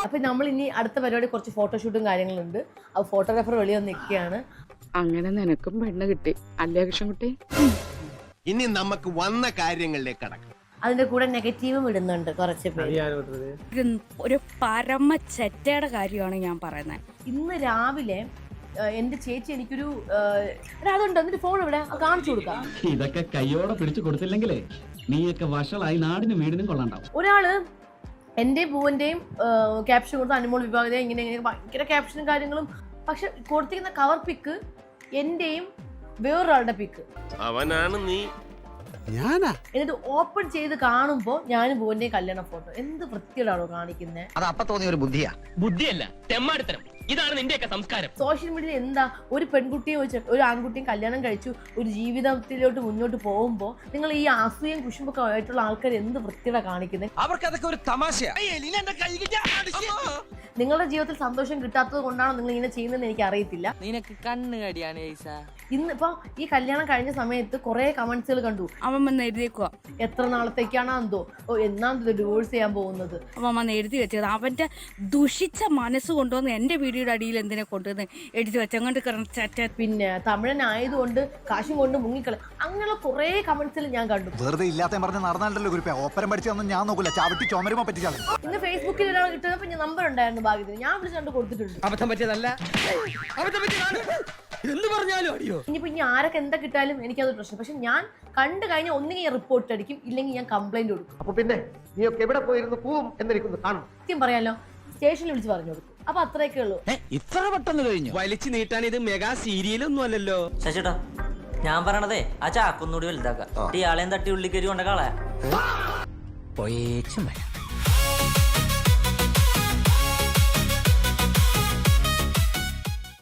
അപ്പൊ നമ്മൾ ഇനി അടുത്ത പരിപാടി കുറച്ച് ഫോട്ടോഷൂട്ടും കാര്യങ്ങളുണ്ട്. അപ്പൊ ഫോട്ടോഗ്രാഫർ വെളിയിൽ വന്ന് നിൽക്കുകയാണ്. അങ്ങനെ നിനക്കും പെണ്ണ് കിട്ടി അല്ലേ കൃഷ്ണൻകുട്ടി? ഇനി നമുക്ക് വന്ന കാര്യങ്ങളിലേക്ക് കടക്കാം. അതിന്റെ കൂടെ നെഗറ്റീവും ഇടുന്നുണ്ട് കുറച്ച് പേര്. ഒരു പരമ ചെറ്റയുടെ കാര്യമാണ് ഞാൻ പറയുന്നത്. ഇന്ന് രാവിലെ എന്റെ ചേച്ചി എനിക്കൊരു അതുണ്ട് എന്നിട്ട് ഫോൺ ഇവിടെ കാണിച്ചു കൊടുക്കാം. ഇതൊക്കെ കയ്യോടെ പിടിച്ചു കൊടുത്തില്ലെങ്കിലേ നീയൊക്കെ വഷളായി നാടിനും വീടിനും കൊള്ളണ്ടാവും. ഒരാള് എന്റെയും പൂവന്റെയും ക്യാപ്ഷൻ കൊടുത്ത അനുമോൾ വിഭാഗത്തെ ഇങ്ങനെ ഭയങ്കര ക്യാപ്ഷനും കാര്യങ്ങളും. പക്ഷെ കൊടുത്തിരിക്കുന്ന കവർ പിക്ക് എന്റെയും വേറൊരാളുടെ പിക്ക്. അവനാണ് നീ. എന്നിട്ട് ഓപ്പൺ ചെയ്ത് കാണുമ്പോ ഞാനും പൂവന്റെയും കല്യാണ ഫോട്ടോ. എന്ത് വൃത്തിയോടാണോ കാണിക്കുന്നത്? അത് അപ്പൊ തോന്നിയ ഒരു ബുദ്ധിയാ. ബുദ്ധിയല്ല, തെമ്മാടിത്തരം. ഇതാണ് നിന്റെയൊക്കെ സംസ്കാരം. സോഷ്യൽ മീഡിയയിൽ എന്താ ഒരു പെൺകുട്ടിയും ഒരു ആൺകുട്ടിയും കല്യാണം കഴിച്ചു ഒരു ജീവിതത്തിലോട്ട് മുന്നോട്ട് പോകുമ്പോ നിങ്ങൾ ഈ അസൂയം കുശുമ്പൊക്കെ ആയിട്ടുള്ള ആൾക്കാർ എന്ത് വൃത്തിയോടെ കാണിക്കുന്നത്? അവർക്ക് അതൊക്കെ ഒരു തമാശയാ. നിങ്ങളുടെ ജീവിതത്തിൽ സന്തോഷം കിട്ടാത്തത് കൊണ്ടാണോ നിങ്ങൾ ഇങ്ങനെ ചെയ്യുന്നതെന്ന് എനിക്ക് അറിയത്തില്ല. നിനക്ക് കണ്ണുകടിയാണ്. ഇന്നിപ്പോ ഈ കല്യാണം കഴിഞ്ഞ സമയത്ത് കുറെ കമന്റ്സുകൾ കണ്ടു. അവൻ വന്ന് എഴുതിയേക്കുക എത്ര നാളത്തേക്കാണോ എന്തോ എന്നാ ഡിവോഴ്സ് ചെയ്യാൻ പോകുന്നത്. അവൻ വന്ന് എഴുതി വെച്ചത്. അവന്റെ ദുഷിച്ച മനസ്സ് കൊണ്ടുവന്ന് എന്റെ വീഡിയോയുടെ അടിയിൽ എന്തിനെ കൊണ്ടുവന്ന് എഴുതി വെച്ചങ്ങോട്ട് ചെറ്റ. പിന്നെ തമിഴനായതുകൊണ്ട് കാശും കൊണ്ട് മുങ്ങിക്കള അങ്ങനെ കുറെ കമന്റ്സിൽ ഞാൻ കണ്ടു. വെറുതെ ഇല്ലാത്ത പറഞ്ഞ് നടന്നാലല്ലോ കുറിപ്പ്. ഓപ്പരം പഠിച്ചൊന്നും ഞാൻ നോക്കില്ല. ചവിട്ടി ചുമരുമോ പറ്റിച്ചാലും. ഇന്ന് ഫേസ്ബുക്കിൽ ഒരാൾ കിട്ടുന്നപ്പോ നമ്പർ ഉണ്ടായിരുന്നു ഭാഗ്യത്തിന്. ഞാൻ വിളിച്ച് കണ്ട് കൊടുത്തിട്ടുണ്ട്. അബദ്ധം പറ്റിയതല്ല. എന്ത് പറഞ്ഞാലും അടിയോ. ഇനിയിപ്പോ ഇനി ആരൊക്കെ എന്താ കിട്ടാലും എനിക്കത് പ്രശ്നം. പക്ഷെ ഞാൻ കണ്ടു കഴിഞ്ഞാൽ ഒന്നുകിൽ ഞാൻ റിപ്പോർട്ട് അടിക്കും, ഇല്ലെങ്കിൽ ഞാൻ കംപ്ലൈന്റ് കൊടുക്കും. അപ്പൊ പിന്നെ നീയൊക്കെ എവിടെ പോയിരുന്നു പോവും എന്നെനിക്കൊന്ന് കാണും. സത്യം പറയാലോ, സ്റ്റേഷനിൽ വിളിച്ച് പറഞ്ഞു കൊടുക്കും. അപ്പൊ അത്രയൊക്കെ ഉള്ളൂ. ഇത്ര പെട്ടെന്ന് കഴിഞ്ഞു. വലിച്ചു നീട്ടാൻ ഇത് മെഗാ സീരിയലൊന്നും അല്ലല്ലോ. ശശിട്ടാ, ഞാൻ പറയണതേ ആ ചാക്കൊന്നുകൂടി വലുതാക്കാം. ഇയാളെയും തട്ടി ഉള്ളിക്കരി കൊണ്ട കളയാ. പോയേച്ചും വരാം.